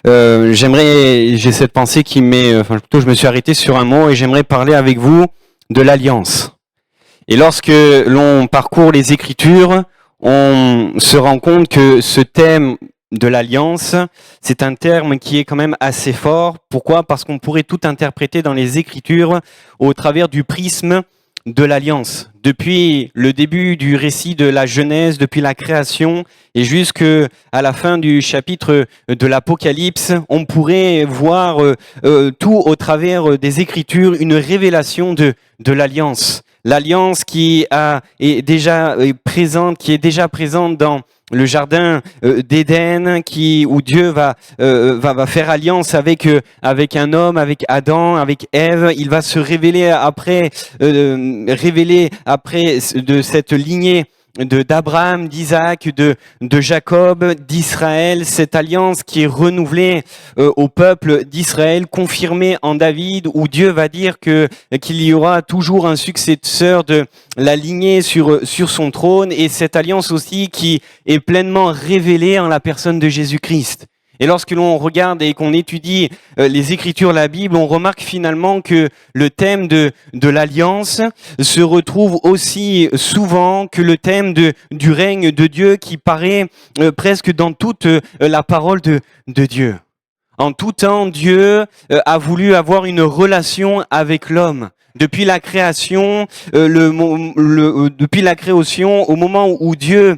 j'ai cette pensée qui plutôt je me suis arrêté sur un mot et j'aimerais parler avec vous de l'alliance. Et lorsque l'on parcourt les Écritures, on se rend compte que ce thème de l'alliance, c'est un terme qui est quand même assez fort. Pourquoi ? Parce qu'on pourrait tout interpréter dans les Écritures au travers du prisme de l'alliance. Depuis le début du récit de la Genèse, depuis la création et jusqu'à la fin du chapitre de l'Apocalypse, on pourrait voir tout au travers des Écritures, une révélation de l'alliance. L'alliance qui est déjà présente dans le jardin d'Éden, où Dieu va faire alliance avec un homme, avec Adam, avec Ève. Il va se révéler après de cette lignée d'Abraham, d'Isaac, de Jacob, d'Israël, cette alliance qui est renouvelée au peuple d'Israël, confirmée en David, où Dieu va dire qu'il y aura toujours un successeur de la lignée sur son trône, et cette alliance aussi qui est pleinement révélée en la personne de Jésus-Christ. Et lorsque l'on regarde et qu'on étudie les Écritures, la Bible, on remarque finalement que le thème de l'alliance se retrouve aussi souvent que le thème du règne de Dieu qui paraît presque dans toute la parole de Dieu. En tout temps, Dieu a voulu avoir une relation avec l'homme. Depuis la création, au moment où Dieu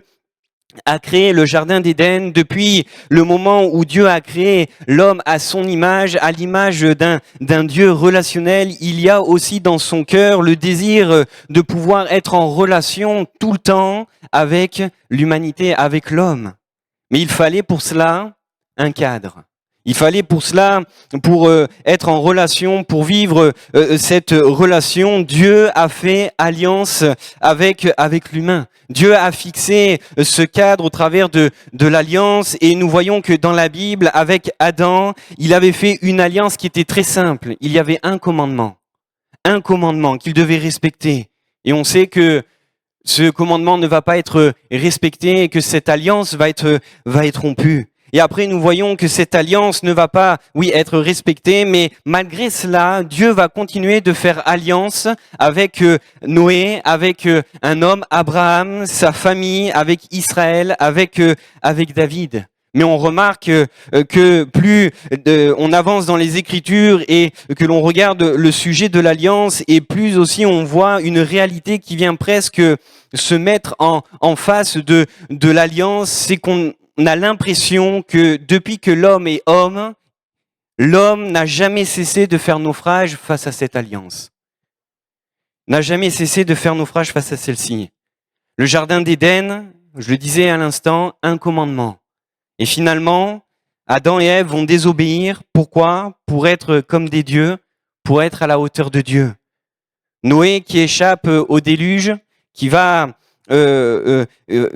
a créé le jardin d'Éden, depuis le moment où Dieu a créé l'homme à son image, à l'image d'un Dieu relationnel, il y a aussi dans son cœur le désir de pouvoir être en relation tout le temps avec l'humanité, avec l'homme. Mais il fallait pour cela un cadre. Il fallait pour cela, pour être en relation, pour vivre cette relation, Dieu a fait alliance avec l'humain. Dieu a fixé ce cadre au travers de l'alliance, et nous voyons que dans la Bible, avec Adam, il avait fait une alliance qui était très simple. Il y avait un commandement qu'il devait respecter. Et on sait que ce commandement ne va pas être respecté et que cette alliance va être rompue. Et après, nous voyons que cette alliance ne va pas, être respectée, mais malgré cela, Dieu va continuer de faire alliance avec Noé, avec un homme, Abraham, sa famille, avec Israël, avec David. Mais on remarque que plus on avance dans les Écritures et que l'on regarde le sujet de l'alliance, et plus aussi on voit une réalité qui vient presque se mettre en face de l'alliance, c'est qu'on a l'impression que depuis que l'homme est homme, l'homme n'a jamais cessé de faire naufrage face à cette alliance. N'a jamais cessé de faire naufrage face à celle-ci. Le jardin d'Éden, je le disais à l'instant, un commandement. Et finalement, Adam et Ève vont désobéir. Pourquoi ? Pour être comme des dieux, pour être à la hauteur de Dieu. Noé qui échappe au déluge, qui va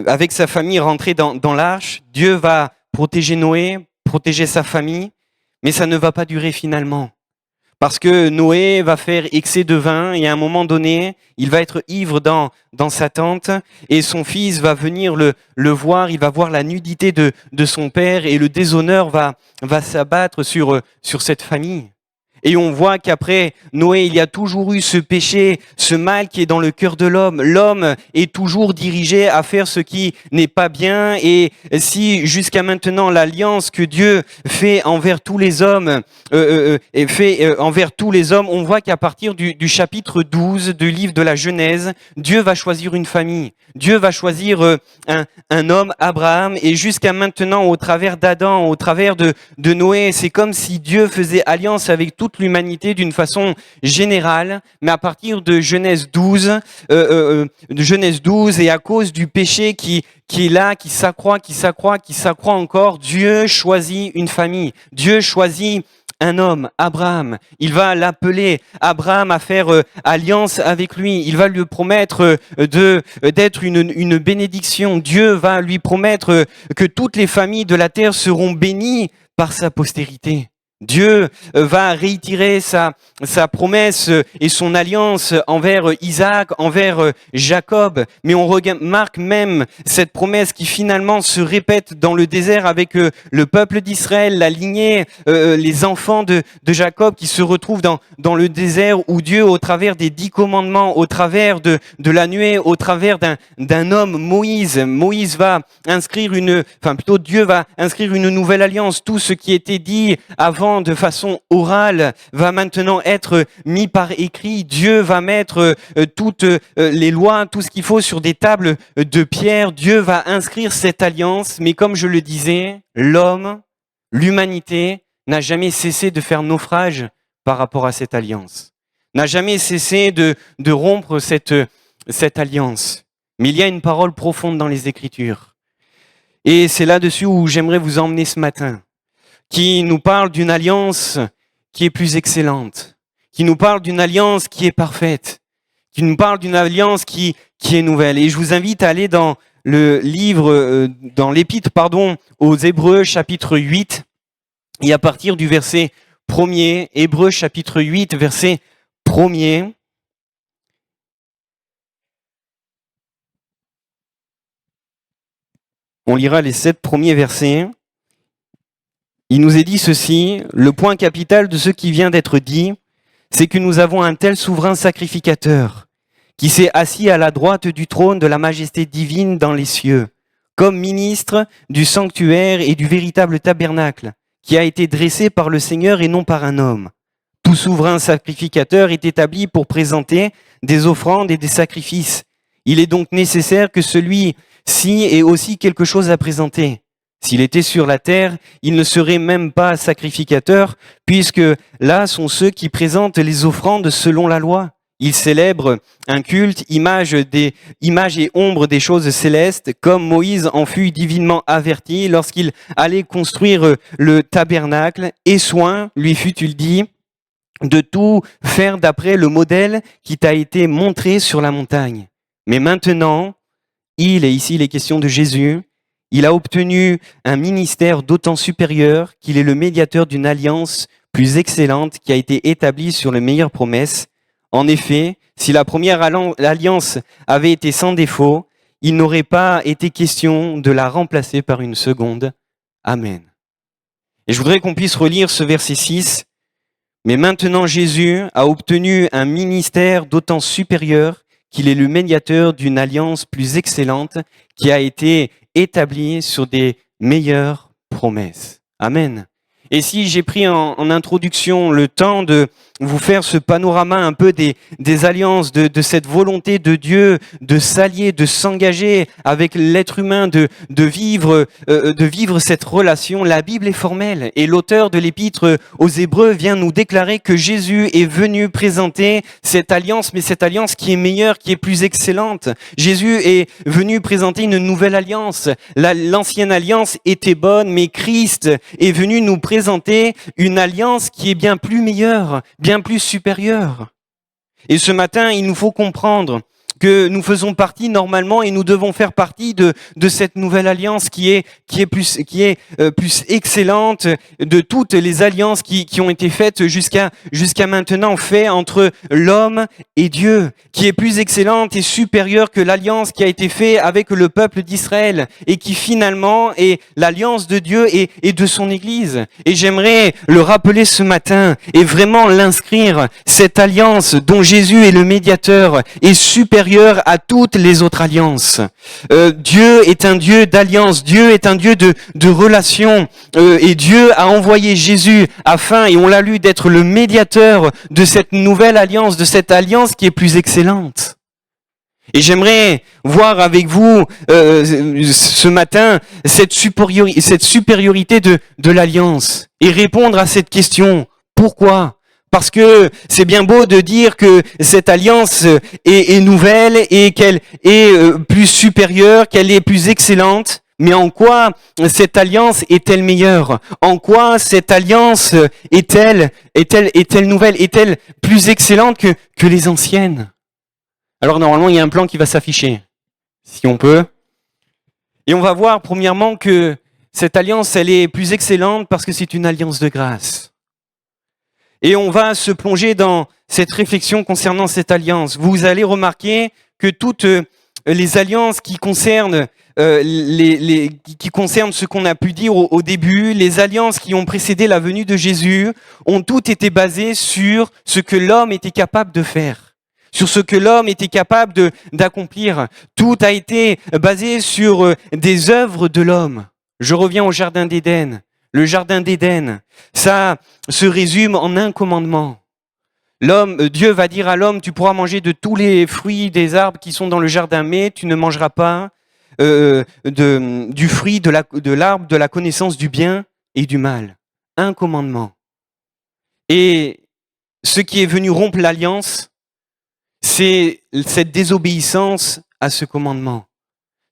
avec sa famille rentrer dans l'arche. Dieu va protéger Noé, protéger sa famille, mais ça ne va pas durer finalement. Parce que Noé va faire excès de vin, et à un moment donné, il va être ivre dans sa tente, et son fils va venir le voir, il va voir la nudité de son père, et le déshonneur va s'abattre sur cette famille. Et on voit qu'après Noé, il y a toujours eu ce péché, ce mal qui est dans le cœur de l'homme. L'homme est toujours dirigé à faire ce qui n'est pas bien. Et si jusqu'à maintenant l'alliance que Dieu fait envers tous les hommes on voit qu'à partir du chapitre 12 du livre de la Genèse, Dieu va choisir une famille. Dieu va choisir un homme, Abraham, et jusqu'à maintenant, au travers d'Adam, au travers de Noé, c'est comme si Dieu faisait alliance avec toute l'humanité d'une façon générale, mais à partir de Genèse 12, et à cause du péché qui est là, qui s'accroît encore, Dieu choisit une famille. Dieu choisit un homme, Abraham. Il va l'appeler Abraham à faire alliance avec lui. Il va lui promettre d'être une bénédiction. Dieu va lui promettre que toutes les familles de la terre seront bénies par sa postérité. Dieu va réitérer sa promesse et son alliance envers Isaac, envers Jacob. Mais on remarque même cette promesse qui finalement se répète dans le désert avec le peuple d'Israël, la lignée, les enfants de Jacob qui se retrouvent dans le désert où Dieu, au travers des 10 commandements, au travers de la nuée, au travers d'un homme, Moïse va inscrire Dieu va inscrire une nouvelle alliance. Tout ce qui était dit avant de façon orale va maintenant être mis par écrit. Dieu va mettre toutes les lois, tout ce qu'il faut sur des tables de pierre. Dieu va inscrire cette alliance, mais comme je le disais, l'humanité n'a jamais cessé de faire naufrage par rapport à cette alliance, n'a jamais cessé de rompre cette alliance. Mais il y a une parole profonde dans les Écritures. Et c'est là-dessus où j'aimerais vous emmener ce matin, qui nous parle d'une alliance qui est plus excellente, qui nous parle d'une alliance qui est parfaite, qui nous parle d'une alliance qui est nouvelle. Et je vous invite à aller dans le livre, dans l'épître, aux Hébreux, chapitre 8, et à partir du verset 1er, Hébreux, chapitre 8, verset 1er. On lira les 7 premiers versets. Il nous est dit ceci: le point capital de ce qui vient d'être dit, c'est que nous avons un tel souverain sacrificateur qui s'est assis à la droite du trône de la majesté divine dans les cieux, comme ministre du sanctuaire et du véritable tabernacle, qui a été dressé par le Seigneur et non par un homme. Tout souverain sacrificateur est établi pour présenter des offrandes et des sacrifices. Il est donc nécessaire que celui-ci ait aussi quelque chose à présenter. S'il était sur la terre, il ne serait même pas sacrificateur, puisque là sont ceux qui présentent les offrandes selon la loi. Ils célèbrent un culte, image et ombre des choses célestes, comme Moïse en fut divinement averti lorsqu'il allait construire le tabernacle, et soin lui fut-il dit de tout faire d'après le modèle qui t'a été montré sur la montagne. Mais maintenant, et ici il est question de Jésus, il a obtenu un ministère d'autant supérieur qu'il est le médiateur d'une alliance plus excellente qui a été établie sur les meilleures promesses. En effet, si la première alliance avait été sans défaut, il n'aurait pas été question de la remplacer par une seconde. Amen. Et je voudrais qu'on puisse relire ce verset 6. Mais maintenant Jésus a obtenu un ministère d'autant supérieur qu'il est le médiateur d'une alliance plus excellente qui a été établie sur des meilleures promesses. Amen. Et si j'ai pris en introduction le temps de vous faire ce panorama un peu des alliances, de cette volonté de Dieu de s'allier, de s'engager avec l'être humain, de vivre cette relation, la Bible est formelle. Et l'auteur de l'épître aux Hébreux vient nous déclarer que Jésus est venu présenter cette alliance, mais cette alliance qui est meilleure, qui est plus excellente. Jésus est venu présenter une nouvelle alliance. L'ancienne alliance était bonne, mais Christ est venu nous présenter une alliance qui est bien plus meilleure, bien plus supérieure. Et ce matin, il nous faut comprendre que nous faisons partie normalement et nous devons faire partie de cette nouvelle alliance qui est plus excellente de toutes les alliances qui ont été faites jusqu'à maintenant, faites entre l'homme et Dieu, qui est plus excellente et supérieure que l'alliance qui a été faite avec le peuple d'Israël et qui finalement est l'alliance de Dieu et de son Église. Et j'aimerais le rappeler ce matin et vraiment l'inscrire, cette alliance dont Jésus est le médiateur est supérieure à toutes les autres alliances. Dieu est un Dieu d'alliance, Dieu est un Dieu de relation, et Dieu a envoyé Jésus afin, et on l'a lu, d'être le médiateur de cette nouvelle alliance, de cette alliance qui est plus excellente. Et j'aimerais voir avec vous ce matin cette supériorité de l'alliance et répondre à cette question. Pourquoi ? Parce que c'est bien beau de dire que cette alliance est nouvelle et qu'elle est plus supérieure, qu'elle est plus excellente. Mais en quoi cette alliance est-elle meilleure ? En quoi cette alliance est-elle nouvelle ? Est-elle plus excellente que les anciennes ? Alors normalement, il y a un plan qui va s'afficher, si on peut. Et on va voir premièrement que cette alliance, elle est plus excellente parce que c'est une alliance de grâce. Et on va se plonger dans cette réflexion concernant cette alliance. Vous allez remarquer que toutes les alliances qui concernent qui concernent ce qu'on a pu dire au début, les alliances qui ont précédé la venue de Jésus, ont toutes été basées sur ce que l'homme était capable de faire, sur ce que l'homme était capable d'accomplir. Tout a été basé sur des œuvres de l'homme. Je reviens au jardin d'Éden. Le jardin d'Éden, ça se résume en un commandement. Dieu va dire à l'homme, tu pourras manger de tous les fruits des arbres qui sont dans le jardin, mais tu ne mangeras pas du fruit de l'arbre de la connaissance du bien et du mal. Un commandement. Et ce qui est venu rompre l'alliance, c'est cette désobéissance à ce commandement.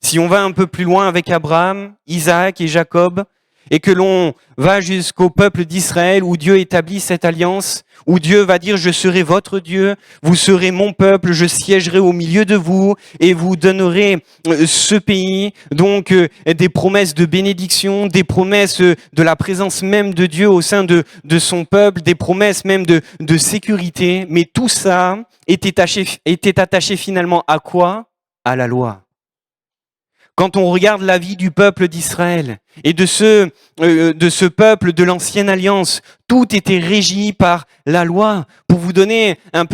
Si on va un peu plus loin avec Abraham, Isaac et Jacob, et que l'on va jusqu'au peuple d'Israël où Dieu établit cette alliance, où Dieu va dire « Je serai votre Dieu, vous serez mon peuple, je siégerai au milieu de vous et vous donnerez ce pays. » Donc des promesses de bénédiction, des promesses de la présence même de Dieu au sein de son peuple, des promesses même de sécurité. Mais tout ça était attaché finalement à quoi? À la loi. Quand on regarde la vie du peuple d'Israël et de ce peuple de l'ancienne alliance, tout était régi par la loi. Pour vous donner une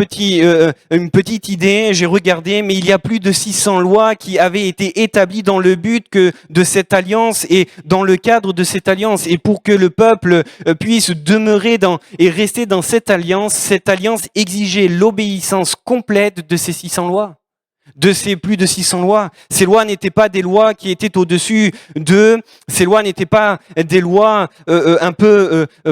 petite idée, j'ai regardé, mais il y a plus de 600 lois qui avaient été établies dans le but de cette alliance et dans le cadre de cette alliance. Et pour que le peuple puisse demeurer et rester dans cette alliance exigeait l'obéissance complète de ces 600 lois. De ces plus de 600 lois. Ces lois n'étaient pas des lois qui étaient au-dessus d'eux. Ces lois n'étaient pas des lois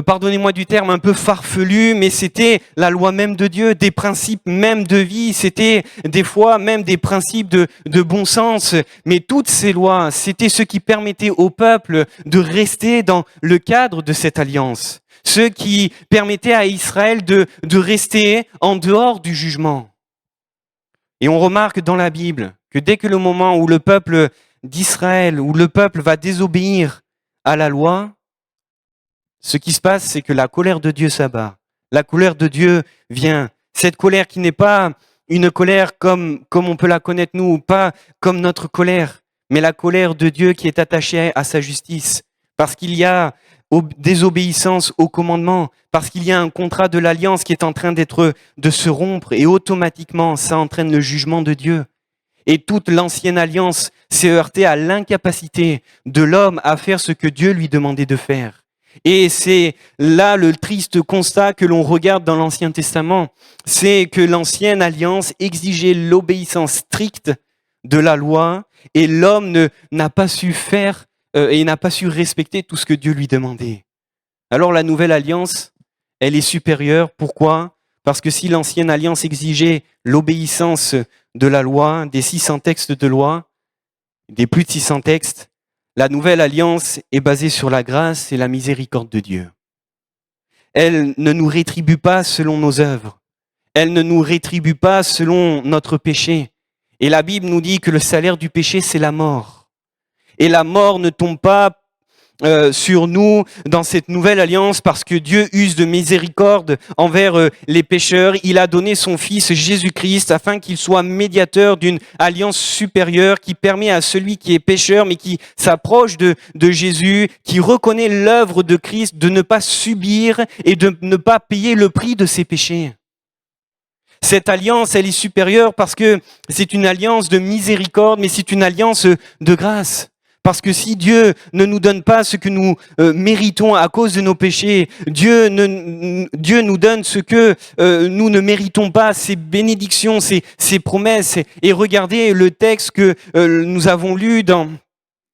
pardonnez-moi du terme, un peu farfelues, mais c'était la loi même de Dieu, des principes même de vie. C'était des fois même des principes de bon sens. Mais toutes ces lois, c'était ce qui permettait au peuple de rester dans le cadre de cette alliance. Ce qui permettait à Israël de rester en dehors du jugement. Et on remarque dans la Bible que dès que le moment où le peuple d'Israël, où le peuple va désobéir à la loi, ce qui se passe, c'est que la colère de Dieu s'abat. La colère de Dieu vient. Cette colère qui n'est pas une colère comme on peut la connaître nous, pas comme notre colère, mais la colère de Dieu qui est attachée à sa justice. Parce qu'il y a désobéissance au commandement, parce qu'il y a un contrat de l'alliance qui est en train de se rompre et automatiquement ça entraîne le jugement de Dieu. Et toute l'ancienne alliance s'est heurtée à l'incapacité de l'homme à faire ce que Dieu lui demandait de faire. Et c'est là le triste constat que l'on regarde dans l'Ancien Testament, c'est que l'ancienne alliance exigeait l'obéissance stricte de la loi et l'homme n'a pas su faire et n'a pas su respecter tout ce que Dieu lui demandait. Alors la nouvelle alliance, elle est supérieure. Pourquoi? Parce que si l'ancienne alliance exigeait l'obéissance de la loi, des 600 textes de loi, des plus de 600 textes, la nouvelle alliance est basée sur la grâce et la miséricorde de Dieu. Elle ne nous rétribue pas selon nos œuvres. Elle ne nous rétribue pas selon notre péché. Et la Bible nous dit que le salaire du péché, c'est la mort. Et la mort ne tombe pas sur nous dans cette nouvelle alliance parce que Dieu use de miséricorde envers les pécheurs. Il a donné son Fils Jésus-Christ afin qu'il soit médiateur d'une alliance supérieure qui permet à celui qui est pécheur mais qui s'approche de Jésus, qui reconnaît l'œuvre de Christ, de ne pas subir et de ne pas payer le prix de ses péchés. Cette alliance, elle est supérieure parce que c'est une alliance de miséricorde, mais c'est une alliance de grâce. Parce que si Dieu ne nous donne pas ce que nous méritons à cause de nos péchés, Dieu nous donne ce que nous ne méritons pas, ses bénédictions, ses promesses. Et regardez le texte que nous avons lu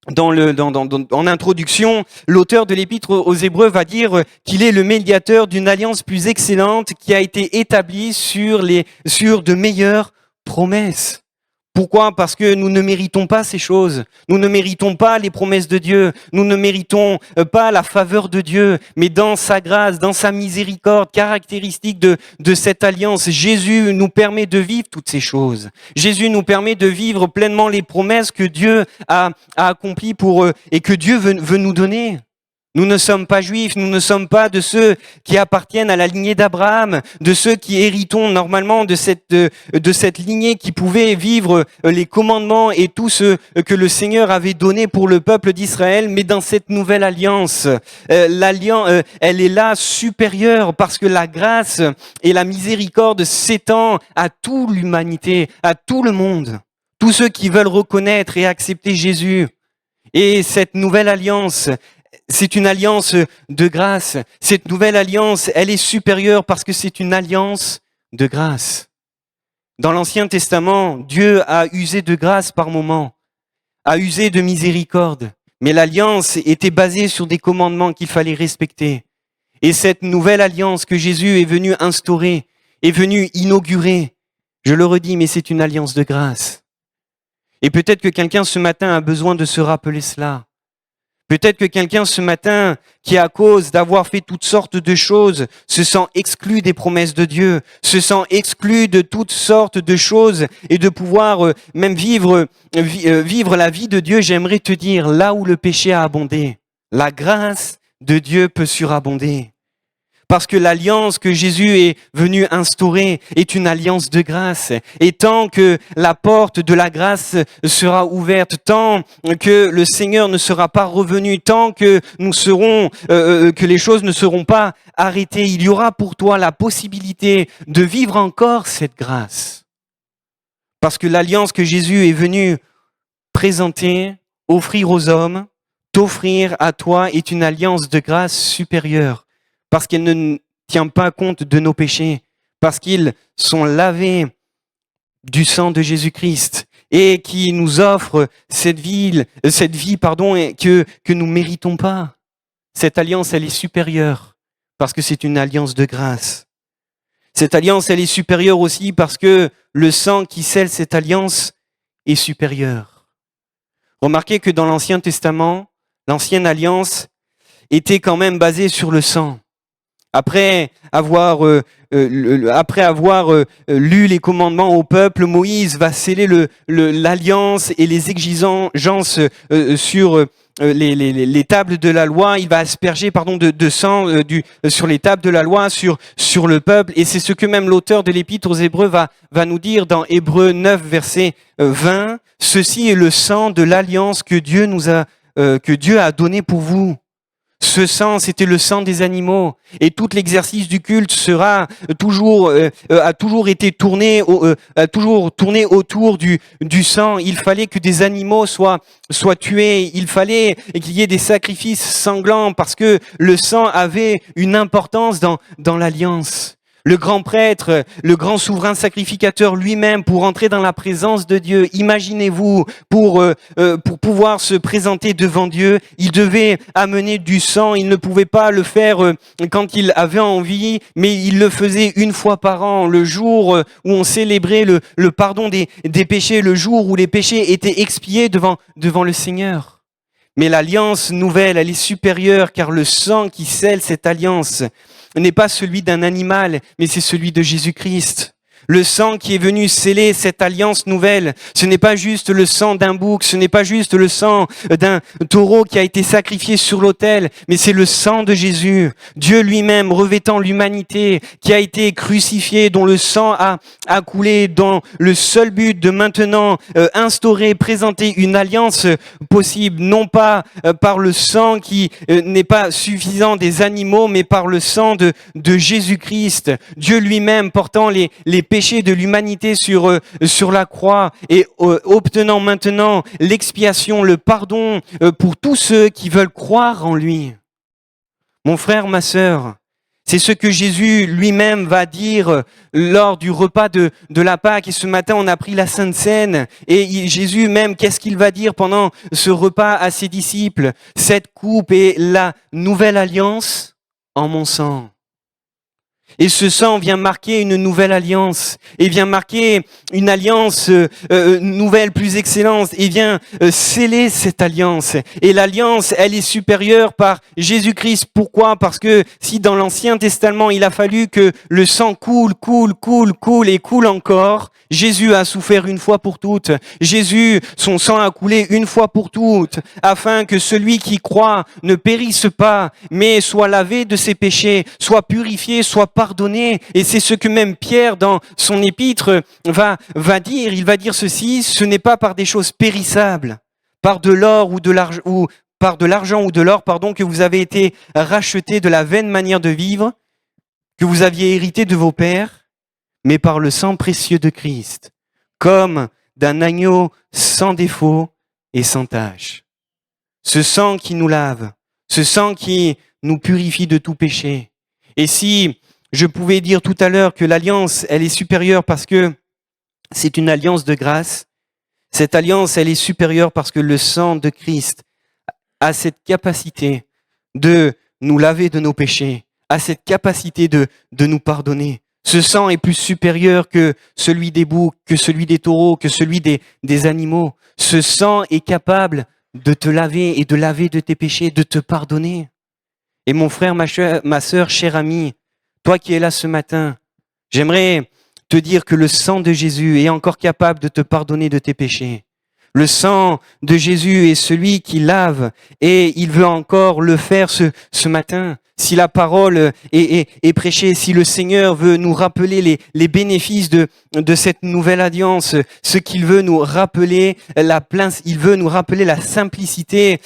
en introduction, l'auteur de l'Épître aux Hébreux va dire qu'il est le médiateur d'une alliance plus excellente qui a été établie sur de meilleures promesses. Pourquoi? Parce que nous ne méritons pas ces choses. Nous ne méritons pas les promesses de Dieu. Nous ne méritons pas la faveur de Dieu. Mais dans sa grâce, dans sa miséricorde caractéristique de cette alliance, Jésus nous permet de vivre toutes ces choses. Jésus nous permet de vivre pleinement les promesses que Dieu a accomplies pour eux et que Dieu veut nous donner. Nous ne sommes pas juifs, nous ne sommes pas de ceux qui appartiennent à la lignée d'Abraham, de ceux qui héritons normalement de cette lignée qui pouvait vivre les commandements et tout ce que le Seigneur avait donné pour le peuple d'Israël. Mais dans cette nouvelle alliance, l'alliance, elle est là supérieure parce que la grâce et la miséricorde s'étend à toute l'humanité, à tout le monde, tous ceux qui veulent reconnaître et accepter Jésus. Et cette nouvelle alliance, c'est une alliance de grâce. Cette nouvelle alliance, elle est supérieure parce que c'est une alliance de grâce. Dans l'Ancien Testament, Dieu a usé de grâce par moments, a usé de miséricorde, mais l'alliance était basée sur des commandements qu'il fallait respecter. Et cette nouvelle alliance que Jésus est venu instaurer, est venu inaugurer, je le redis, mais c'est une alliance de grâce. Et peut-être que quelqu'un ce matin a besoin de se rappeler cela. Peut-être que quelqu'un ce matin, qui à cause d'avoir fait toutes sortes de choses, se sent exclu des promesses de Dieu, se sent exclu de toutes sortes de choses et de pouvoir même vivre la vie de Dieu. J'aimerais te dire, là où le péché a abondé, la grâce de Dieu peut surabonder. Parce que l'alliance que Jésus est venu instaurer est une alliance de grâce. Et tant que la porte de la grâce sera ouverte, tant que le Seigneur ne sera pas revenu, tant que nous serons, que les choses ne seront pas arrêtées, il y aura pour toi la possibilité de vivre encore cette grâce. Parce que l'alliance que Jésus est venu présenter, offrir aux hommes, t'offrir à toi est une alliance de grâce supérieure. Parce qu'elle ne tient pas compte de nos péchés, parce qu'ils sont lavés du sang de Jésus-Christ et qui nous offre cette vie, que nous méritons pas. Cette alliance, elle est supérieure parce que c'est une alliance de grâce. Cette alliance, elle est supérieure aussi parce que le sang qui scelle cette alliance est supérieur. Remarquez que dans l'Ancien Testament, l'ancienne alliance était quand même basée sur le sang. Après avoir lu les commandements au peuple, Moïse va sceller l'alliance et les exigences sur les tables de la loi. Il va asperger de sang sur les tables de la loi sur le peuple. Et c'est ce que même l'auteur de l'Épître aux Hébreux va nous dire dans Hébreux 9, verset 20. Ceci est le sang de l'alliance que Dieu a donné pour vous. Ce sang, c'était le sang des animaux, et tout l'exercice du culte a toujours été tourné autour du sang. Il fallait que des animaux soient tués, il fallait qu'il y ait des sacrifices sanglants parce que le sang avait une importance dans l'alliance. Le grand prêtre, le grand souverain sacrificateur lui-même, pour entrer dans la présence de Dieu, imaginez-vous, pour pouvoir se présenter devant Dieu, il devait amener du sang. Il ne pouvait pas le faire quand il avait envie, mais il le faisait une fois par an, le jour où on célébrait le pardon des péchés, le jour où les péchés étaient expiés devant le Seigneur. Mais l'alliance nouvelle, elle est supérieure, car le sang qui scelle cette alliance n'est pas celui d'un animal, mais c'est celui de Jésus-Christ. Le sang qui est venu sceller cette alliance nouvelle, ce n'est pas juste le sang d'un bouc, ce n'est pas juste le sang d'un taureau qui a été sacrifié sur l'autel, mais c'est le sang de Jésus, Dieu lui-même revêtant l'humanité, qui a été crucifié, dont le sang a coulé dans le seul but de maintenant instaurer, présenter une alliance possible, non pas par le sang qui n'est pas suffisant des animaux, mais par le sang de Jésus-Christ, Dieu lui-même portant les péchés de l'humanité sur la croix et obtenant maintenant l'expiation, le pardon pour tous ceux qui veulent croire en lui. Mon frère, ma sœur, c'est ce que Jésus lui-même va dire lors du repas de la Pâque. Et ce matin, on a pris la Sainte Seine. Et Jésus même, qu'est-ce qu'il va dire pendant ce repas à ses disciples? Cette coupe est la nouvelle alliance en mon sang. Et ce sang vient marquer une nouvelle alliance, et vient marquer une alliance nouvelle, plus excellente, et vient sceller cette alliance. Et l'alliance, elle est supérieure par Jésus-Christ. Pourquoi? Parce que si dans l'Ancien Testament, il a fallu que le sang coule et coule encore, Jésus a souffert une fois pour toutes. Jésus, son sang a coulé une fois pour toutes, afin que celui qui croit ne périsse pas, mais soit lavé de ses péchés, soit purifié, soit pardonné. Et c'est ce que même Pierre, dans son épître, va dire. Il va dire ceci: ce n'est pas par des choses périssables, par de l'or ou de l'argent, ou par de l'argent ou de l'or, pardon, que vous avez été rachetés de la vaine manière de vivre que vous aviez hérité de vos pères, mais par le sang précieux de Christ, comme d'un agneau sans défaut et sans tache. Ce sang qui nous lave, ce sang qui nous purifie de tout péché. Et si je pouvais dire tout à l'heure que l'alliance, elle est supérieure parce que c'est une alliance de grâce, cette alliance, elle est supérieure parce que le sang de Christ a cette capacité de nous laver de nos péchés, a cette capacité de nous pardonner. Ce sang est plus supérieur que celui des boucs, que celui des taureaux, que celui des animaux. Ce sang est capable de te laver et de laver de tes péchés, de te pardonner. Et mon frère, ma sœur, cher ami, toi qui es là ce matin, j'aimerais te dire que le sang de Jésus est encore capable de te pardonner de tes péchés. Le sang de Jésus est celui qui lave et il veut encore le faire ce matin. Si la parole est prêchée, si le Seigneur veut nous rappeler les bénéfices de cette nouvelle alliance, ce qu'il veut nous rappeler, il veut nous rappeler la simplicité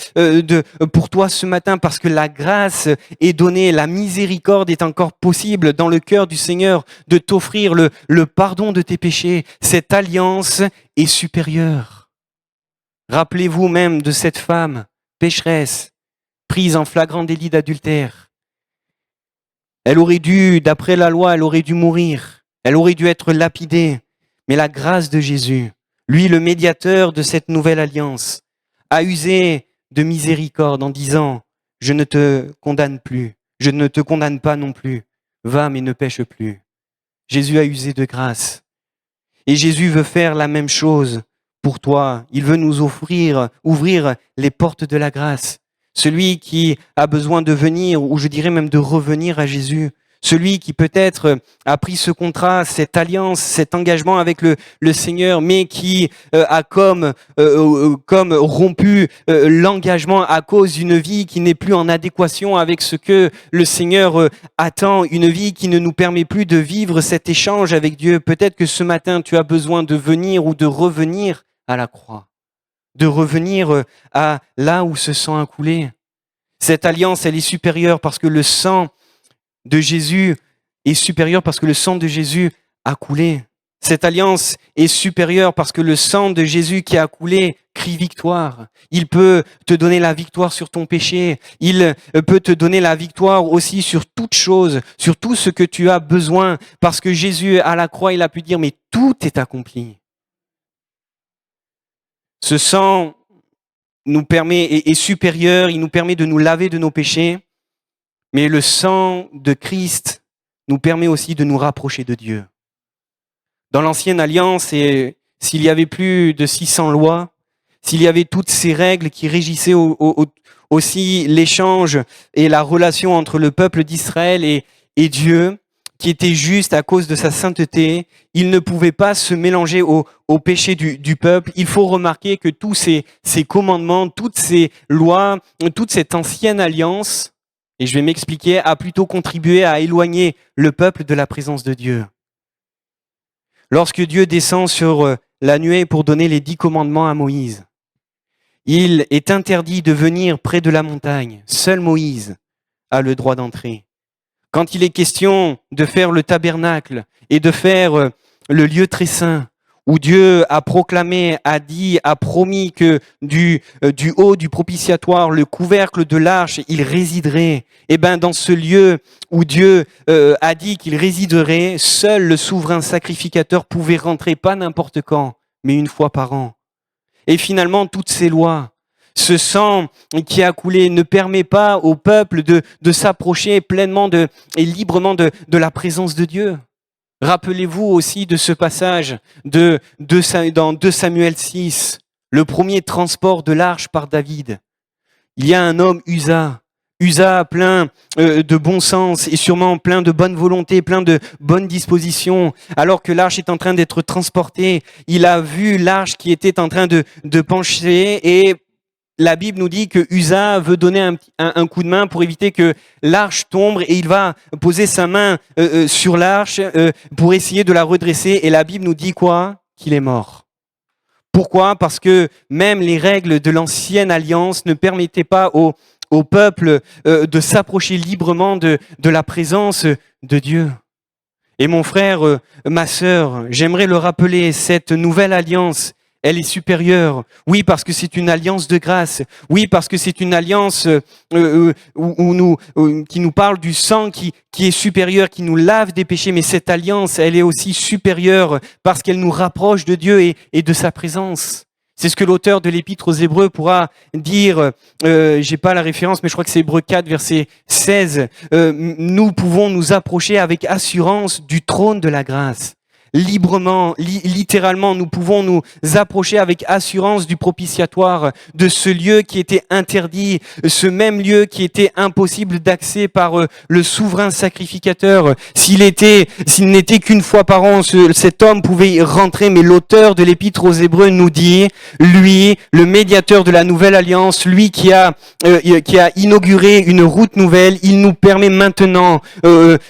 pour toi ce matin, parce que la grâce est donnée, la miséricorde est encore possible dans le cœur du Seigneur de t'offrir le pardon de tes péchés. Cette alliance est supérieure. Rappelez-vous même de cette femme pécheresse, prise en flagrant délit d'adultère. Elle aurait dû, d'après la loi, elle aurait dû mourir. Elle aurait dû être lapidée. Mais la grâce de Jésus, lui le médiateur de cette nouvelle alliance, a usé de miséricorde en disant: je ne te condamne plus, je ne te condamne pas non plus, va mais ne pêche plus. Jésus a usé de grâce. Et Jésus veut faire la même chose pour toi. Il veut nous ouvrir les portes de la grâce. Celui qui a besoin de venir, ou je dirais même de revenir à Jésus. Celui qui peut-être a pris ce contrat, cette alliance, cet engagement avec le Seigneur, mais qui a comme rompu l'engagement à cause d'une vie qui n'est plus en adéquation avec ce que le Seigneur attend, une vie qui ne nous permet plus de vivre cet échange avec Dieu. Peut-être que ce matin, tu as besoin de venir ou de revenir à la croix, de revenir à là où ce sang a coulé. Cette alliance, elle est supérieure parce que le sang de Jésus est supérieur, parce que le sang de Jésus a coulé. Cette alliance est supérieure parce que le sang de Jésus qui a coulé crie victoire. Il peut te donner la victoire sur ton péché. Il peut te donner la victoire aussi sur toute chose, sur tout ce que tu as besoin. Parce que Jésus, à la croix, il a pu dire: mais tout est accompli. Ce sang est supérieur, il nous permet de nous laver de nos péchés. Mais le sang de Christ nous permet aussi de nous rapprocher de Dieu. Dans l'ancienne alliance, et s'il y avait plus de 600 lois, s'il y avait toutes ces règles qui régissaient aussi l'échange et la relation entre le peuple d'Israël et Dieu, qui était juste à cause de sa sainteté, il ne pouvait pas se mélanger au péché du peuple. Il faut remarquer que tous ces commandements, toutes ces lois, toute cette ancienne alliance, et je vais m'expliquer, a plutôt contribué à éloigner le peuple de la présence de Dieu. Lorsque Dieu descend sur la nuée pour donner les 10 commandements à Moïse, il est interdit de venir près de la montagne. Seul Moïse a le droit d'entrer. Quand il est question de faire le tabernacle et de faire le lieu très saint, où Dieu a proclamé, a promis que du haut du propitiatoire, le couvercle de l'arche, il résiderait. Et ben dans ce lieu où Dieu a dit qu'il résiderait, seul le souverain sacrificateur pouvait rentrer, pas n'importe quand, mais une fois par an. Et finalement, toutes ces lois Ce sang qui a coulé ne permet pas au peuple de s'approcher pleinement et librement de la présence de Dieu. Rappelez-vous aussi de ce passage dans 2 Samuel 6, le premier transport de l'arche par David. Il y a un homme, Uza plein de bon sens et sûrement plein de bonne volonté, plein de bonnes dispositions. Alors que l'arche est en train d'être transportée, il a vu l'arche qui était en train de pencher et la Bible nous dit que Uza veut donner un coup de main pour éviter que l'arche tombe et il va poser sa main sur l'arche pour essayer de la redresser. Et la Bible nous dit quoi? Qu'il est mort. Pourquoi? Parce que même les règles de l'ancienne alliance ne permettaient pas au peuple de s'approcher librement de la présence de Dieu. Et mon frère, ma sœur, j'aimerais le rappeler, cette nouvelle alliance, elle est supérieure. Oui, parce que c'est une alliance de grâce. Oui, parce que c'est une alliance qui nous parle du sang qui est supérieur, qui nous lave des péchés. Mais cette alliance, elle est aussi supérieure parce qu'elle nous rapproche de Dieu et de sa présence. C'est ce que l'auteur de l'Épître aux Hébreux pourra dire. J'ai pas la référence, mais je crois que c'est Hébreux 4, verset 16. Nous pouvons nous approcher avec assurance du trône de la grâce. Librement, littéralement, nous pouvons nous approcher avec assurance du propitiatoire, de ce lieu qui était interdit, ce même lieu qui était impossible d'accès par le souverain sacrificateur. S'il n'était qu'une fois par an, cet homme pouvait y rentrer, mais l'auteur de l'Épître aux Hébreux nous dit, lui, le médiateur de la nouvelle alliance, lui qui a inauguré une route nouvelle, il nous permet maintenant,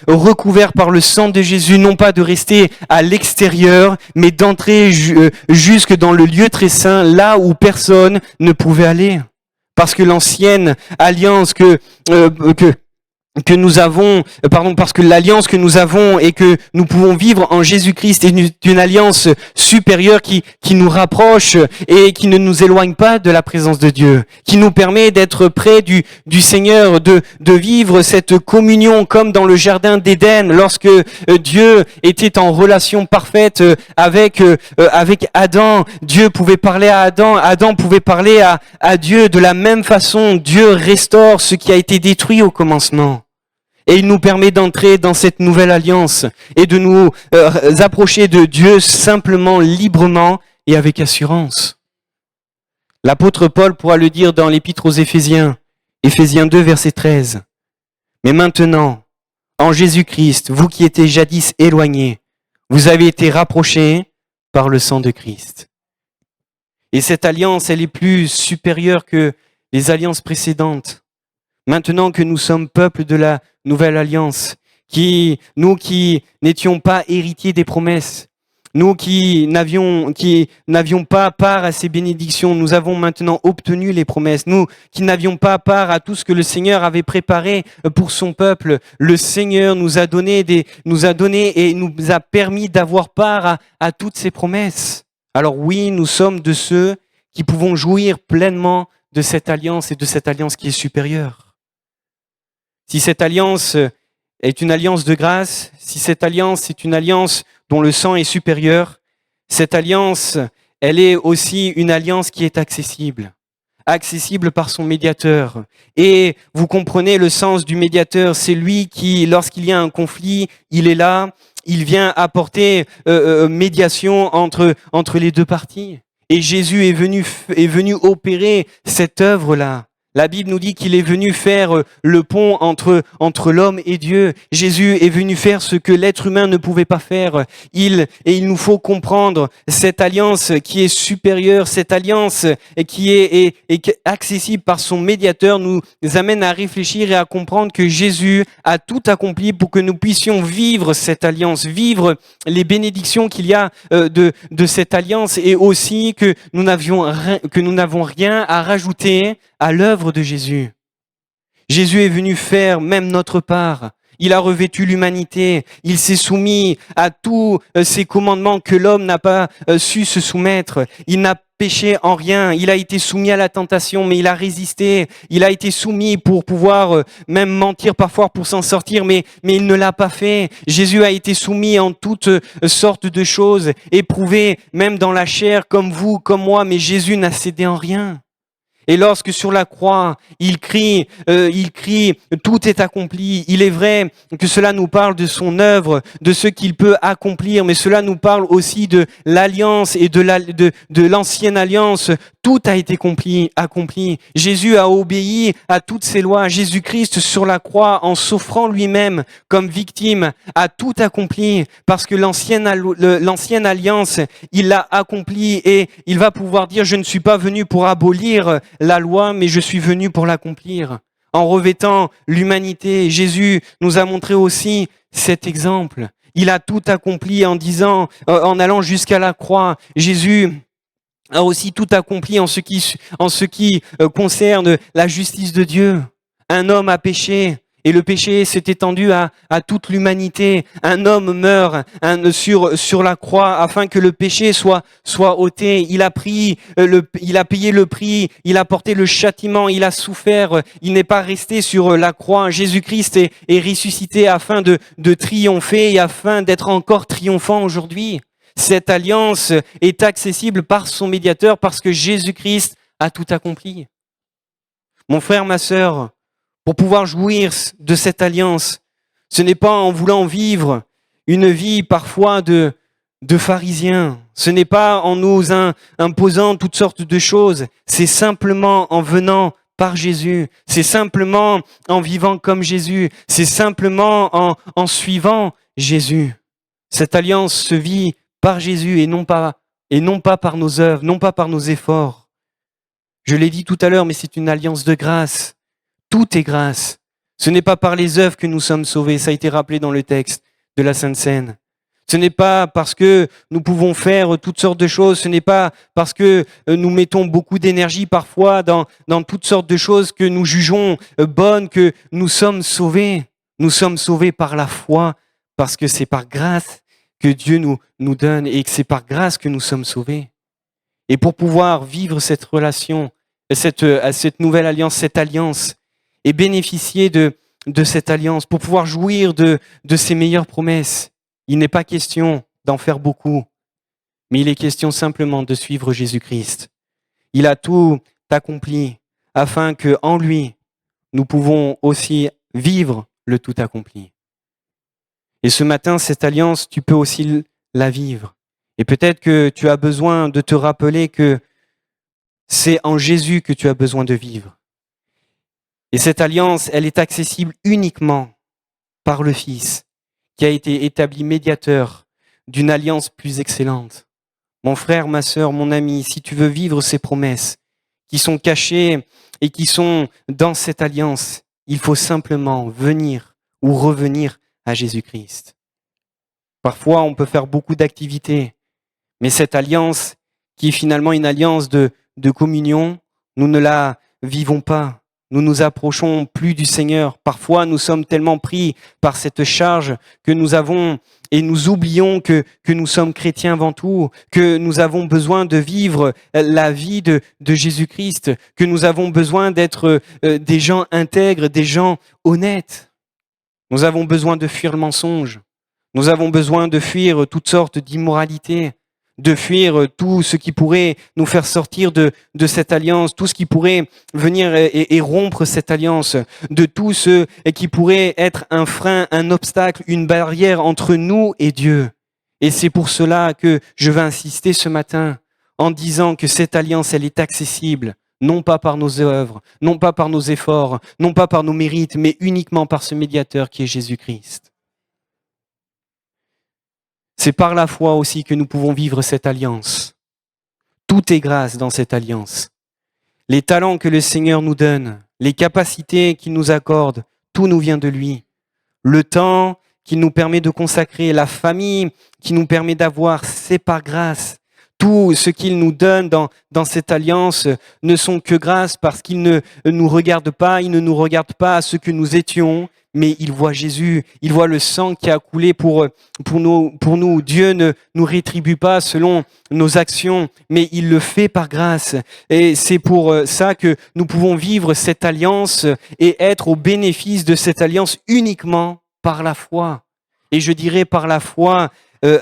recouvert par le sang de Jésus, non pas de rester à l'extérieur, mais d'entrer jusque dans le lieu très saint, là où personne ne pouvait aller. Parce que l'ancienne alliance que nous avons, parce que l'alliance que nous avons et que nous pouvons vivre en Jésus-Christ est une alliance supérieure qui nous rapproche et qui ne nous éloigne pas de la présence de Dieu, qui nous permet d'être près du Seigneur, de vivre cette communion comme dans le jardin d'Éden, lorsque Dieu était en relation parfaite avec Adam. Dieu pouvait parler à Adam pouvait parler à Dieu. De la même façon, Dieu restaure ce qui a été détruit au commencement. Et il nous permet d'entrer dans cette nouvelle alliance et de nous approcher de Dieu simplement, librement et avec assurance. L'apôtre Paul pourra le dire dans l'Épître aux Éphésiens, Éphésiens 2, verset 13. Mais maintenant, en Jésus-Christ, vous qui étiez jadis éloignés, vous avez été rapprochés par le sang de Christ. Et cette alliance, elle est plus supérieure que les alliances précédentes. Maintenant que nous sommes peuple de la nouvelle alliance, nous qui n'étions pas héritiers des promesses, nous qui n'avions pas part à ces bénédictions, nous avons maintenant obtenu les promesses. Nous qui n'avions pas part à tout ce que le Seigneur avait préparé pour son peuple, le Seigneur nous a donné et nous a permis d'avoir part à toutes ces promesses. Alors oui, nous sommes de ceux qui pouvons jouir pleinement de cette alliance et de cette alliance qui est supérieure. Si cette alliance est une alliance de grâce, si cette alliance est une alliance dont le sang est supérieur, cette alliance, elle est aussi une alliance qui est accessible par son médiateur. Et vous comprenez le sens du médiateur, c'est lui qui, lorsqu'il y a un conflit, il est là, il vient apporter médiation entre les deux parties. Et Jésus est venu opérer cette œuvre-là. La Bible nous dit qu'il est venu faire le pont entre l'homme et Dieu. Jésus est venu faire ce que l'être humain ne pouvait pas faire. Il nous faut comprendre cette alliance qui est supérieure, cette alliance qui est accessible par son médiateur, nous amène à réfléchir et à comprendre que Jésus a tout accompli pour que nous puissions vivre cette alliance, vivre les bénédictions qu'il y a de cette alliance, et aussi que nous n'avons rien à rajouter à l'œuvre de Jésus. Jésus est venu faire même notre part. Il a revêtu l'humanité. Il s'est soumis à tous ces commandements que l'homme n'a pas su se soumettre. Il n'a péché en rien. Il a été soumis à la tentation, mais il a résisté. Il a été soumis pour pouvoir même mentir parfois pour s'en sortir, mais il ne l'a pas fait. Jésus a été soumis en toutes sortes de choses, éprouvé même dans la chair comme vous, comme moi, mais Jésus n'a cédé en rien. Et lorsque sur la croix, il crie, tout est accompli. Il est vrai que cela nous parle de son œuvre, de ce qu'il peut accomplir, mais cela nous parle aussi de l'alliance et de l'ancienne alliance. Tout a été accompli. Jésus a obéi à toutes ces lois. Jésus-Christ sur la croix, en s'offrant lui-même comme victime, a tout accompli parce que l'ancienne alliance, il l'a accomplie et il va pouvoir dire, je ne suis pas venu pour abolir la loi, mais je suis venu pour l'accomplir. En revêtant l'humanité, Jésus nous a montré aussi cet exemple. Il a tout accompli en disant, en allant jusqu'à la croix. Jésus a aussi tout accompli en ce qui concerne la justice de Dieu. Un homme a péché et le péché s'est étendu à toute l'humanité. Un homme meurt sur la croix afin que le péché soit ôté. Il a payé le prix, il a porté le châtiment, il a souffert. Il n'est pas resté sur la croix. Jésus-Christ est ressuscité afin de triompher et afin d'être encore triomphant aujourd'hui. Cette alliance est accessible par son médiateur parce que Jésus-Christ a tout accompli. Mon frère, ma sœur, pour pouvoir jouir de cette alliance, ce n'est pas en voulant vivre une vie parfois de pharisiens. Ce n'est pas en nous imposant toutes sortes de choses. C'est simplement en venant par Jésus. C'est simplement en vivant comme Jésus. C'est simplement en suivant Jésus. Cette alliance se vit par Jésus et non pas par nos œuvres, non pas par nos efforts. Je l'ai dit tout à l'heure, mais c'est une alliance de grâce. Tout est grâce. Ce n'est pas par les œuvres que nous sommes sauvés. Ça a été rappelé dans le texte de la Sainte Seine. Ce n'est pas parce que nous pouvons faire toutes sortes de choses. Ce n'est pas parce que nous mettons beaucoup d'énergie parfois dans toutes sortes de choses que nous jugeons bonnes que nous sommes sauvés. Nous sommes sauvés par la foi parce que c'est par grâce que Dieu nous donne et que c'est par grâce que nous sommes sauvés. Et pour pouvoir vivre cette relation, cette nouvelle alliance, cette alliance, et bénéficier de cette alliance, pour pouvoir jouir de ses meilleures promesses, il n'est pas question d'en faire beaucoup, mais il est question simplement de suivre Jésus-Christ. Il a tout accompli afin que en lui, nous pouvons aussi vivre le tout accompli. Et ce matin, cette alliance, tu peux aussi la vivre. Et peut-être que tu as besoin de te rappeler que c'est en Jésus que tu as besoin de vivre. Et cette alliance, elle est accessible uniquement par le Fils, qui a été établi médiateur d'une alliance plus excellente. Mon frère, ma sœur, mon ami, si tu veux vivre ces promesses qui sont cachées et qui sont dans cette alliance, il faut simplement venir ou revenir à Jésus-Christ. Parfois, on peut faire beaucoup d'activités, mais cette alliance, qui est finalement une alliance de communion, nous ne la vivons pas. Nous nous approchons plus du Seigneur. Parfois, nous sommes tellement pris par cette charge que nous avons et nous oublions que nous sommes chrétiens avant tout, que nous avons besoin de vivre la vie de Jésus-Christ, que nous avons besoin d'être des gens intègres, des gens honnêtes. Nous avons besoin de fuir le mensonge. Nous avons besoin de fuir toutes sortes d'immoralités, de fuir tout ce qui pourrait nous faire sortir de cette alliance, tout ce qui pourrait venir et rompre cette alliance, de tout ce qui pourrait être un frein, un obstacle, une barrière entre nous et Dieu. Et c'est pour cela que je veux insister ce matin en disant que cette alliance, elle est accessible, non pas par nos œuvres, non pas par nos efforts, non pas par nos mérites, mais uniquement par ce médiateur qui est Jésus-Christ. C'est par la foi aussi que nous pouvons vivre cette alliance. Tout est grâce dans cette alliance. Les talents que le Seigneur nous donne, les capacités qu'il nous accorde, tout nous vient de lui. Le temps qu'il nous permet de consacrer, la famille qu'il nous permet d'avoir, c'est par grâce. Tout ce qu'il nous donne dans cette alliance ne sont que grâce parce qu'il ne nous regarde pas, il ne nous regarde pas à ce que nous étions, mais il voit Jésus, il voit le sang qui a coulé pour nous. Dieu ne nous rétribue pas selon nos actions, mais il le fait par grâce. Et c'est pour ça que nous pouvons vivre cette alliance et être au bénéfice de cette alliance uniquement par la foi. Et je dirais par la foi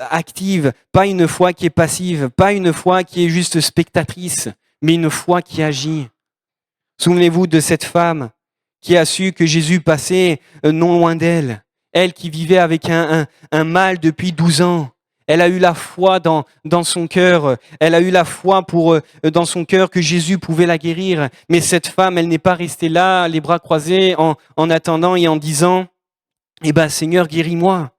active, pas une foi qui est passive, pas une foi qui est juste spectatrice, mais une foi qui agit. Souvenez-vous de cette femme qui a su que Jésus passait non loin d'elle. Elle qui vivait avec un mal depuis 12 ans. Elle a eu la foi dans son cœur. Elle a eu la foi dans son cœur que Jésus pouvait la guérir. Mais cette femme, elle n'est pas restée là, les bras croisés, en attendant et en disant, Seigneur, guéris-moi.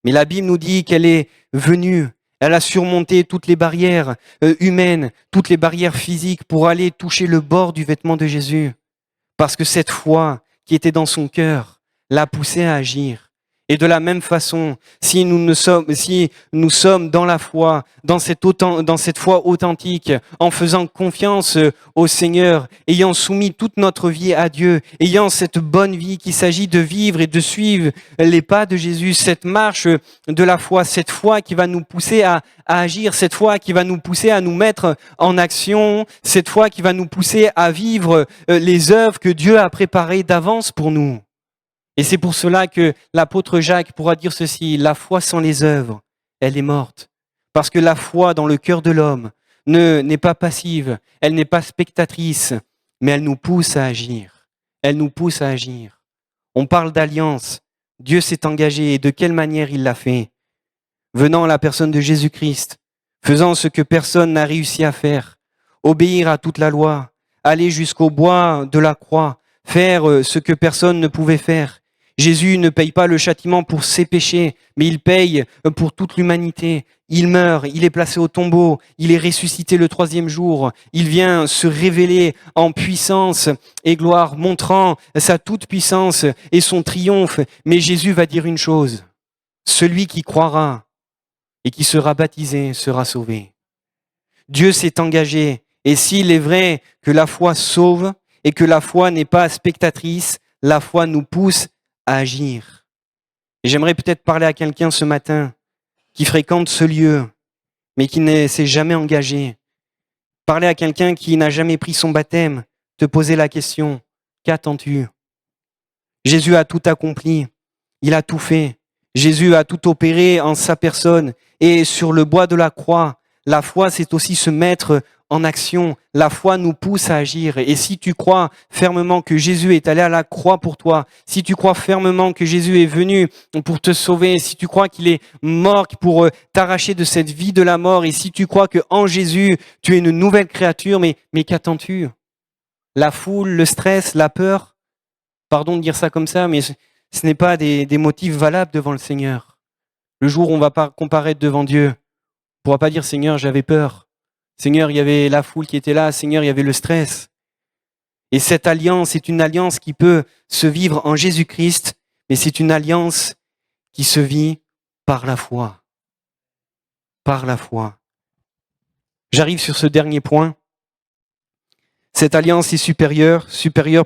Mais la Bible nous dit qu'elle est venue. Elle a surmonté toutes les barrières humaines, toutes les barrières physiques pour aller toucher le bord du vêtement de Jésus. Parce que cette foi qui était dans son cœur l'a poussée à agir. Et de la même façon, si nous sommes dans la foi, dans cette foi authentique, en faisant confiance au Seigneur, ayant soumis toute notre vie à Dieu, ayant cette bonne vie qu'il s'agit de vivre et de suivre les pas de Jésus, cette marche de la foi, cette foi qui va nous pousser à agir, cette foi qui va nous pousser à nous mettre en action, cette foi qui va nous pousser à vivre les œuvres que Dieu a préparées d'avance pour nous. Et c'est pour cela que l'apôtre Jacques pourra dire ceci, la foi sans les œuvres, elle est morte. Parce que la foi dans le cœur de l'homme n'est pas passive, elle n'est pas spectatrice, mais elle nous pousse à agir. Elle nous pousse à agir. On parle d'alliance. Dieu s'est engagé et de quelle manière il l'a fait? Venant à la personne de Jésus-Christ, faisant ce que personne n'a réussi à faire, obéir à toute la loi, aller jusqu'au bois de la croix, faire ce que personne ne pouvait faire. Jésus ne paye pas le châtiment pour ses péchés, mais il paye pour toute l'humanité. Il meurt, il est placé au tombeau, il est ressuscité le 3e jour. Il vient se révéler en puissance et gloire, montrant sa toute-puissance et son triomphe. Mais Jésus va dire une chose, celui qui croira et qui sera baptisé sera sauvé. Dieu s'est engagé, et s'il est vrai que la foi sauve et que la foi n'est pas spectatrice, la foi nous pousse à agir. Et j'aimerais peut-être parler à quelqu'un ce matin qui fréquente ce lieu, mais qui ne s'est jamais engagé. Parler à quelqu'un qui n'a jamais pris son baptême, te poser la question, qu'attends-tu? Jésus a tout accompli, il a tout fait. Jésus a tout opéré en sa personne. Et sur le bois de la croix, la foi, c'est aussi se mettre en action. La foi nous pousse à agir. Et si tu crois fermement que Jésus est allé à la croix pour toi, si tu crois fermement que Jésus est venu pour te sauver, si tu crois qu'il est mort pour t'arracher de cette vie de la mort, et si tu crois que en Jésus, tu es une nouvelle créature, mais qu'attends-tu? La foule, le stress, la peur, pardon de dire ça comme ça, mais ce n'est pas des motifs valables devant le Seigneur. Le jour où on va pas comparaître devant Dieu, on ne pourra pas dire « Seigneur, j'avais peur ». Seigneur, il y avait la foule qui était là. Seigneur, il y avait le stress. Et cette alliance est une alliance qui peut se vivre en Jésus-Christ, mais c'est une alliance qui se vit par la foi. Par la foi. J'arrive sur ce dernier point. Cette alliance est supérieure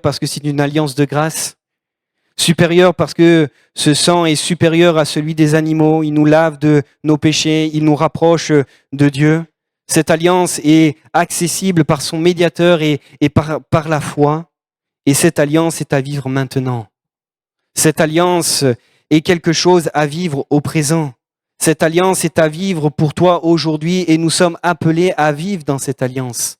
parce que c'est une alliance de grâce, supérieure parce que ce sang est supérieur à celui des animaux, il nous lave de nos péchés, il nous rapproche de Dieu. Cette alliance est accessible par son médiateur et par la foi. Et cette alliance est à vivre maintenant. Cette alliance est quelque chose à vivre au présent. Cette alliance est à vivre pour toi aujourd'hui et nous sommes appelés à vivre dans cette alliance.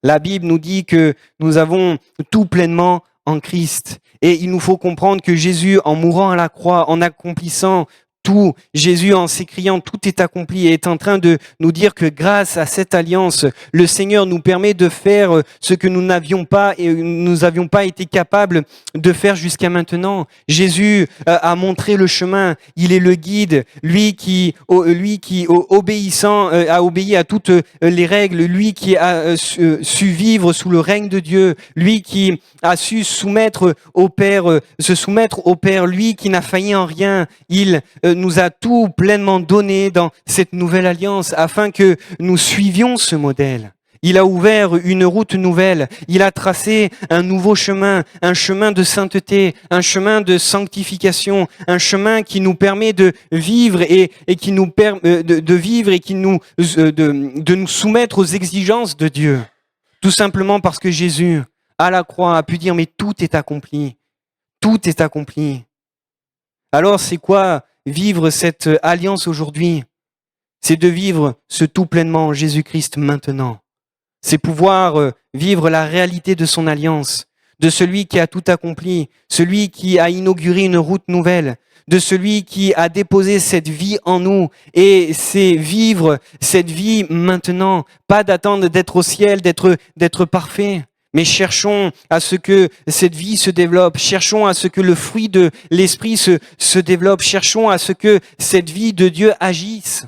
La Bible nous dit que nous avons tout pleinement en Christ. Et il nous faut comprendre que Jésus, en mourant à la croix, en accomplissant tout, Jésus, en s'écriant « tout est accompli », est en train de nous dire que grâce à cette alliance, le Seigneur nous permet de faire ce que nous n'avions pas et nous n'avions pas été capables de faire jusqu'à maintenant. Jésus a montré le chemin, il est le guide, lui qui obéissant, a obéi à toutes les règles, lui qui a su vivre sous le règne de Dieu, lui qui a su se soumettre au Père, lui qui n'a failli en rien, il nous a tout pleinement donné dans cette nouvelle alliance afin que nous suivions ce modèle. Il a ouvert une route nouvelle, il a tracé un nouveau chemin, un chemin de sainteté, un chemin de sanctification, un chemin qui nous permet de vivre et qui nous permet de vivre et qui nous de nous soumettre aux exigences de Dieu. Tout simplement parce que Jésus, à la croix, a pu dire mais tout est accompli. Tout est accompli. Alors c'est quoi vivre cette alliance aujourd'hui? C'est de vivre ce tout pleinement en Jésus-Christ maintenant. C'est pouvoir vivre la réalité de son alliance, de celui qui a tout accompli, celui qui a inauguré une route nouvelle, de celui qui a déposé cette vie en nous. Et c'est vivre cette vie maintenant, pas d'attendre d'être au ciel, d'être parfait. Mais cherchons à ce que cette vie se développe, cherchons à ce que le fruit de l'esprit se développe, cherchons à ce que cette vie de Dieu agisse.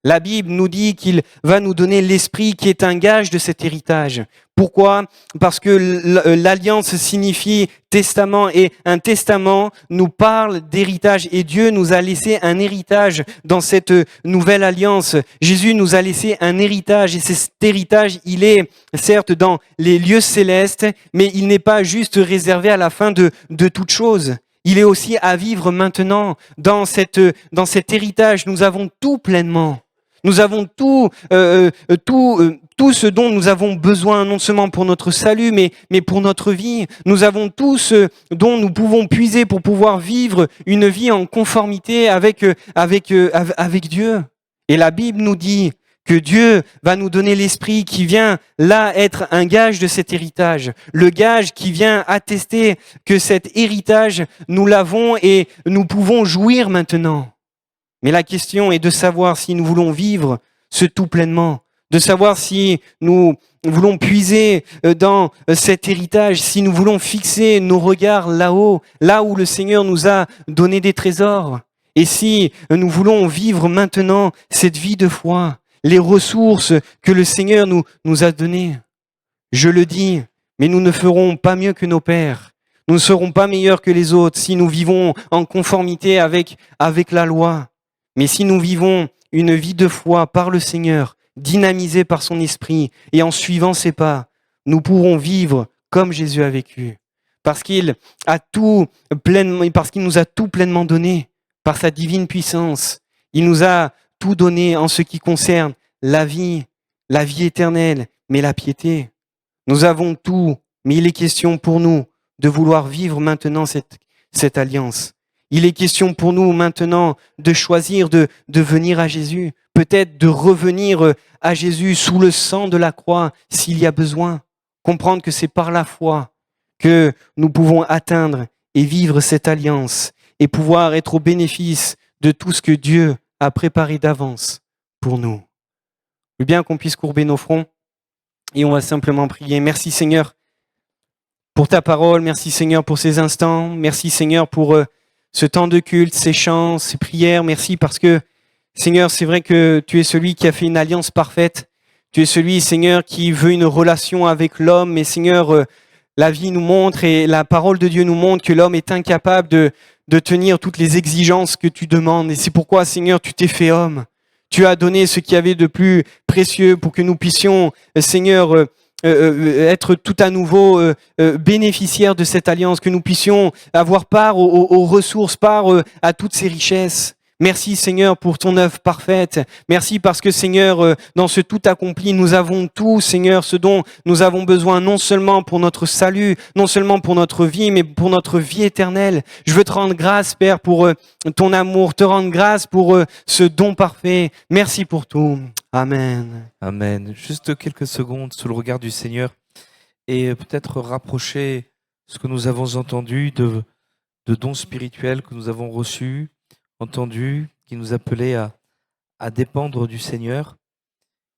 La Bible nous dit qu'il va nous donner l'esprit qui est un gage de cet héritage. Pourquoi? Parce que l'alliance signifie testament et un testament nous parle d'héritage et Dieu nous a laissé un héritage dans cette nouvelle alliance. Jésus nous a laissé un héritage et cet héritage, il est certes dans les lieux célestes, mais il n'est pas juste réservé à la fin de toute chose. Il est aussi à vivre maintenant dans cet héritage. Nous avons tout pleinement. Nous avons tout ce dont nous avons besoin, non seulement pour notre salut, mais pour notre vie. Nous avons tout ce dont nous pouvons puiser pour pouvoir vivre une vie en conformité avec Dieu. Et la Bible nous dit que Dieu va nous donner l'Esprit qui vient là être un gage de cet héritage. Le gage qui vient attester que cet héritage, nous l'avons et nous pouvons jouir maintenant. Mais la question est de savoir si nous voulons vivre ce tout pleinement, de savoir si nous voulons puiser dans cet héritage, si nous voulons fixer nos regards là-haut, là où le Seigneur nous a donné des trésors. Et si nous voulons vivre maintenant cette vie de foi, les ressources que le Seigneur nous a données. Je le dis, mais nous ne ferons pas mieux que nos pères. Nous ne serons pas meilleurs que les autres si nous vivons en conformité avec la loi. Mais si nous vivons une vie de foi par le Seigneur, dynamisée par son esprit et en suivant ses pas, nous pourrons vivre comme Jésus a vécu. Parce qu'il nous a tout pleinement donné par sa divine puissance. Il nous a tout donné en ce qui concerne la vie éternelle, mais la piété. Nous avons tout, mais il est question pour nous de vouloir vivre maintenant cette alliance. Il est question pour nous maintenant de choisir de venir à Jésus, peut-être de revenir à Jésus sous le sang de la croix s'il y a besoin. Comprendre que c'est par la foi que nous pouvons atteindre et vivre cette alliance et pouvoir être au bénéfice de tout ce que Dieu a préparé d'avance pour nous. Je veux bien qu'on puisse courber nos fronts et on va simplement prier. Merci Seigneur pour ta parole, merci Seigneur pour ces instants, merci Seigneur pour ce temps de culte, ces chants, ces prières. Merci parce que, Seigneur, c'est vrai que tu es celui qui a fait une alliance parfaite. Tu es celui, Seigneur, qui veut une relation avec l'homme. Mais Seigneur, la vie nous montre et la parole de Dieu nous montre que l'homme est incapable de tenir toutes les exigences que tu demandes. Et c'est pourquoi, Seigneur, tu t'es fait homme. Tu as donné ce qu'il y avait de plus précieux pour que nous puissions, Seigneur, être tout à nouveau bénéficiaires de cette alliance, que nous puissions avoir part aux ressources, part à toutes ces richesses. Merci Seigneur pour ton œuvre parfaite. Merci parce que Seigneur, dans ce tout accompli, nous avons tout, Seigneur, ce dont nous avons besoin, non seulement pour notre salut, non seulement pour notre vie, mais pour notre vie éternelle. Je veux te rendre grâce, Père, pour ton amour, te rendre grâce pour ce don parfait. Merci pour tout. Amen. Amen. Juste quelques secondes sous le regard du Seigneur et peut-être rapprocher ce que nous avons entendu de dons spirituels que nous avons reçus, entendus, qui nous appelaient à dépendre du Seigneur.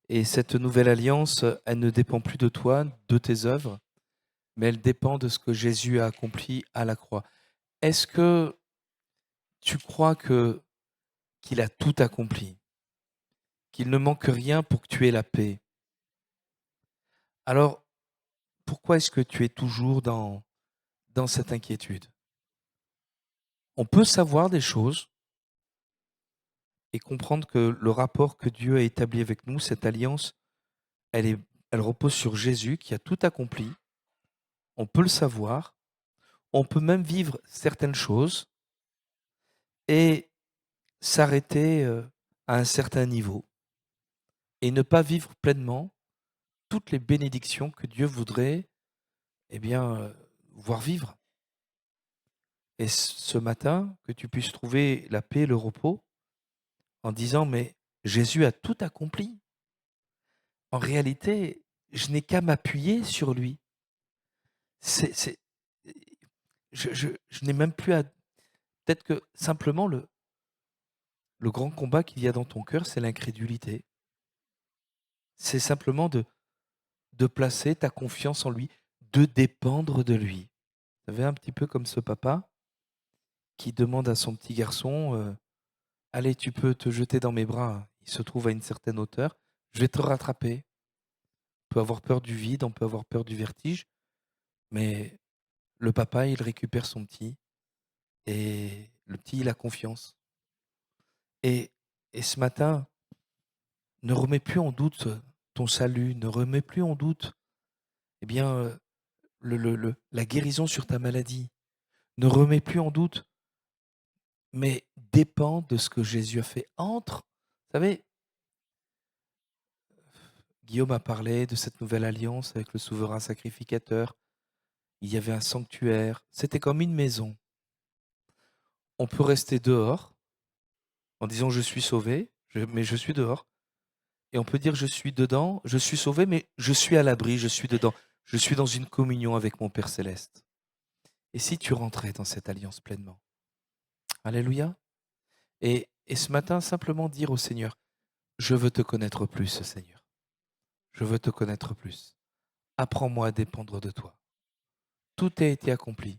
Et cette nouvelle alliance, elle ne dépend plus de toi, de tes œuvres, mais elle dépend de ce que Jésus a accompli à la croix. Est-ce que tu crois qu'il a tout accompli, qu'il ne manque rien pour que tu aies la paix? Alors, pourquoi est-ce que tu es toujours dans cette inquiétude? On peut savoir des choses et comprendre que le rapport que Dieu a établi avec nous, cette alliance, elle repose sur Jésus qui a tout accompli. On peut le savoir. On peut même vivre certaines choses et s'arrêter à un certain niveau et ne pas vivre pleinement toutes les bénédictions que Dieu voudrait voir vivre. Et ce matin, que tu puisses trouver la paix, le repos, en disant, mais Jésus a tout accompli. En réalité, je n'ai qu'à m'appuyer sur lui. C'est je n'ai même plus à peut-être que simplement le grand combat qu'il y a dans ton cœur, c'est l'incrédulité. C'est simplement de placer ta confiance en lui, de dépendre de lui. Vous savez, un petit peu comme ce papa qui demande à son petit garçon, allez, tu peux te jeter dans mes bras. Il se trouve à une certaine hauteur. Je vais te rattraper. On peut avoir peur du vide, on peut avoir peur du vertige, mais le papa, il récupère son petit et le petit, il a confiance. Et ce matin, ne remets plus en doute ton salut, ne remets plus en doute eh bien, la guérison sur ta maladie. Ne remets plus en doute, mais dépend de ce que Jésus a fait. Entre, vous savez, Guillaume a parlé de cette nouvelle alliance avec le souverain sacrificateur. Il y avait un sanctuaire. C'était comme une maison. On peut rester dehors en disant je suis sauvé, mais je suis dehors. Et on peut dire je suis dedans, je suis sauvé, mais je suis à l'abri, je suis dedans. Je suis dans une communion avec mon Père céleste. Et si tu rentrais dans cette alliance pleinement? Alléluia. Et ce matin, simplement dire au Seigneur, je veux te connaître plus, Seigneur. Je veux te connaître plus. Apprends-moi à dépendre de toi. Tout a été accompli.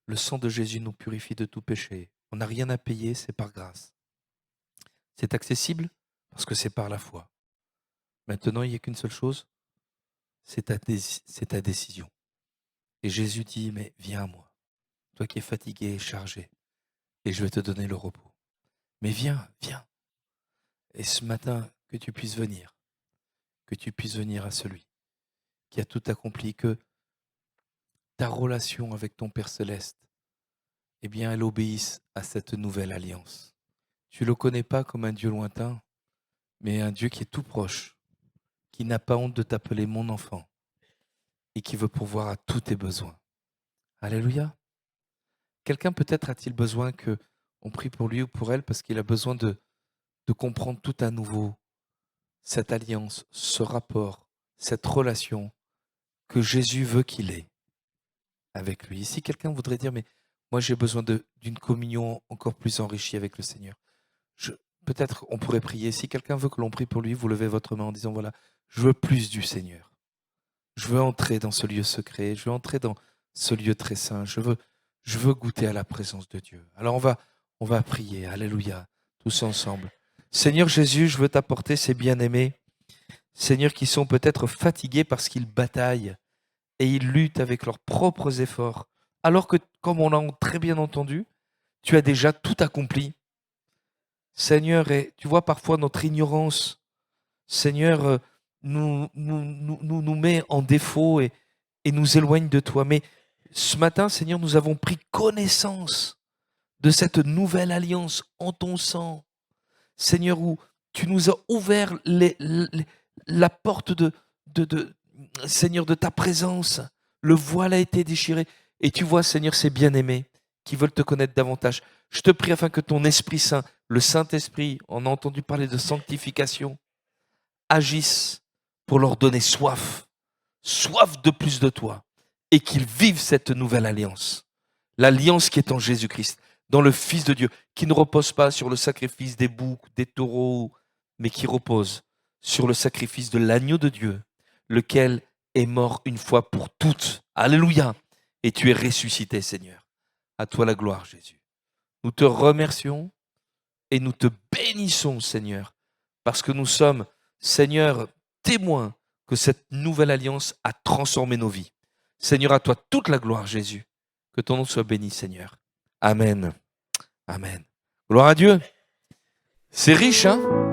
Le sang de Jésus nous purifie de tout péché. On n'a rien à payer, c'est par grâce. C'est accessible parce que c'est par la foi. Maintenant, il n'y a qu'une seule chose, c'est ta décision. Et Jésus dit, mais viens à moi, toi qui es fatigué et chargé, et je vais te donner le repos. Mais viens, viens. Et ce matin, que tu puisses venir à celui qui a tout accompli, que ta relation avec ton Père céleste, eh bien, elle obéisse à cette nouvelle alliance. Tu ne le connais pas comme un Dieu lointain, mais un Dieu qui est tout proche, qui n'a pas honte de t'appeler mon enfant et qui veut pourvoir à tous tes besoins. Alléluia. Quelqu'un peut-être a-t-il besoin qu'on prie pour lui ou pour elle parce qu'il a besoin de comprendre tout à nouveau cette alliance, ce rapport, cette relation que Jésus veut qu'il ait avec lui. Si quelqu'un voudrait dire, mais moi j'ai besoin d'une communion encore plus enrichie avec le Seigneur, peut-être on pourrait prier. Si quelqu'un veut que l'on prie pour lui, vous levez votre main en disant, voilà, je veux plus du Seigneur. Je veux entrer dans ce lieu secret, je veux entrer dans ce lieu très saint, je veux goûter à la présence de Dieu. Alors on va prier, alléluia, tous ensemble. Seigneur Jésus, je veux t'apporter ces bien-aimés, Seigneur, qui sont peut-être fatigués parce qu'ils bataillent et ils luttent avec leurs propres efforts, alors que, comme on l'a très bien entendu, tu as déjà tout accompli. Seigneur, et tu vois parfois notre ignorance, Seigneur, nous met en défaut et nous éloigne de toi. Mais ce matin, Seigneur, nous avons pris connaissance de cette nouvelle alliance en ton sang. Seigneur, où tu nous as ouvert la porte Seigneur, de ta présence. Le voile a été déchiré. Et tu vois, Seigneur, ces bien-aimés qui veulent te connaître davantage. Je te prie afin que ton Esprit Saint, le Saint-Esprit, on a entendu parler de sanctification, agisse pour leur donner soif de plus de toi, et qu'ils vivent cette nouvelle alliance, l'alliance qui est en Jésus-Christ, dans le Fils de Dieu, qui ne repose pas sur le sacrifice des boucs, des taureaux, mais qui repose sur le sacrifice de l'agneau de Dieu, lequel est mort une fois pour toutes. Alléluia. Et tu es ressuscité, Seigneur. À toi la gloire, Jésus. Nous te remercions et nous te bénissons, Seigneur, parce que nous sommes, Seigneur, témoins que cette nouvelle alliance a transformé nos vies. Seigneur, à toi toute la gloire, Jésus. Que ton nom soit béni, Seigneur. Amen. Amen. Gloire à Dieu. C'est riche, hein?